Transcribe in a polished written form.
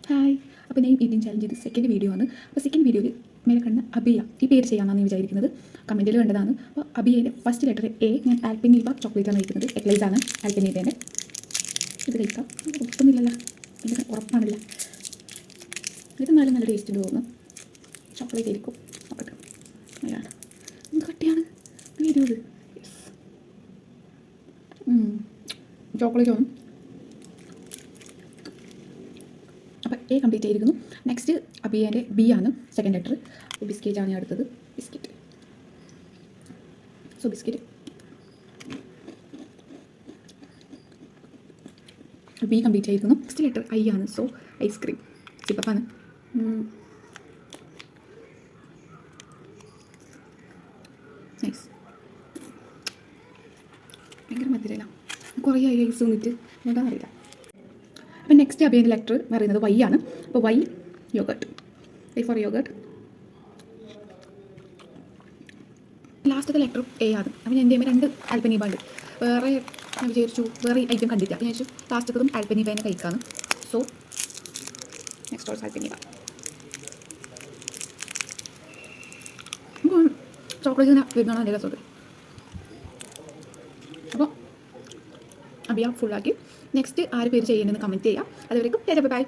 Hi. അപ്പോൾ ഞാൻ eating challenge ഇത് സെക്കൻഡ് വീഡിയോ ആണ്. അപ്പോൾ സെക്കൻഡ് വീഡിയോയിൽ മേലെ കണ്ട അബിയ ഈ പേര് ചെയ്യാമെന്നാണ് വിചാരിക്കുന്നത്. കമൻറ്റിൽ കണ്ടതാണ്. അപ്പോൾ അബിയയുടെ ഫസ്റ്റ് ലെറ്റർ എ. ഞാൻ ആൽപ്പനീവ ചോക്ലേറ്റാണ് കഴിക്കുന്നത്. എക്ലൈസാണ് ആൽപ്പനീവേൻ്റെ. ഇത് കഴിക്കാം. ഒട്ടുന്നില്ലല്ലോ, എനിക്ക് ഉറപ്പാണില്ല. ഇത് നല്ല ടേസ്റ്റ് തോന്നുന്നു. ചോക്ലേറ്റ് ആയിരിക്കും. നോക്കട്ടെ. അതാണ് എന്ത് കട്ടിയാണ് വീഡിയോത്. ചോക്ലേറ്റ് ആണ്. അപ്പോൾ എ കംപ്ലീറ്റ് ചെയ്തിരിക്കുന്നു. നെക്സ്റ്റ് അബിയേൻ്റെ ബി ആണ് സെക്കൻഡ് ലെറ്റർ. അപ്പോൾ ബിസ്ക്കറ്റ് ആണ് അടുത്തത്. Biscuit. So biscuit B complete ചെയ്തിരിക്കുന്നു. നെക്സ്റ്റ് ലെറ്റർ ഐ ആണ്. So ice cream. സിപ്പപ്പാണ്. നൈസ്. ഭയങ്കര മധുരല്ല. കുറേ ഐസ് വന്നിട്ട് എന്താണെന്ന് അറിയില്ല. അപ്പോൾ നെക്സ്റ്റ് അബിയൻ്റെ ലെറ്റർ പറയുന്നത് വൈ ആണ്. അപ്പോൾ Y yogurt. Y for yogurt. ലാസ്റ്റത്തെ ലെറ്റർ എ ആണ്. അപ്പോൾ ഞാൻ എൻ്റെ രണ്ട് ആൽപ്പനീവ ഉണ്ട്. വേറെ ഞാൻ വിചാരിച്ചു വേറെ ഐറ്റം കണ്ടില്ല. അപ്പോൾ ഞാൻ വിചാരിച്ചു ലാസ്റ്റത്തതും ആൽപ്പനീവേനെ കഴിക്കാമെന്ന്. So next also Alpenliebe. Chocolate തന്നെ വരുന്നതാണ് എൻ്റെ രസമുണ്ട്. അപ്പോൾ അബിയ ഫുള്ളാക്കി. നെക്സ്റ്റ് ആര് പേര് ചെയ്യേണ്ടതെന്ന് കമൻറ്റ് ചെയ്യാം. അതുവരേക്കും ബൈ.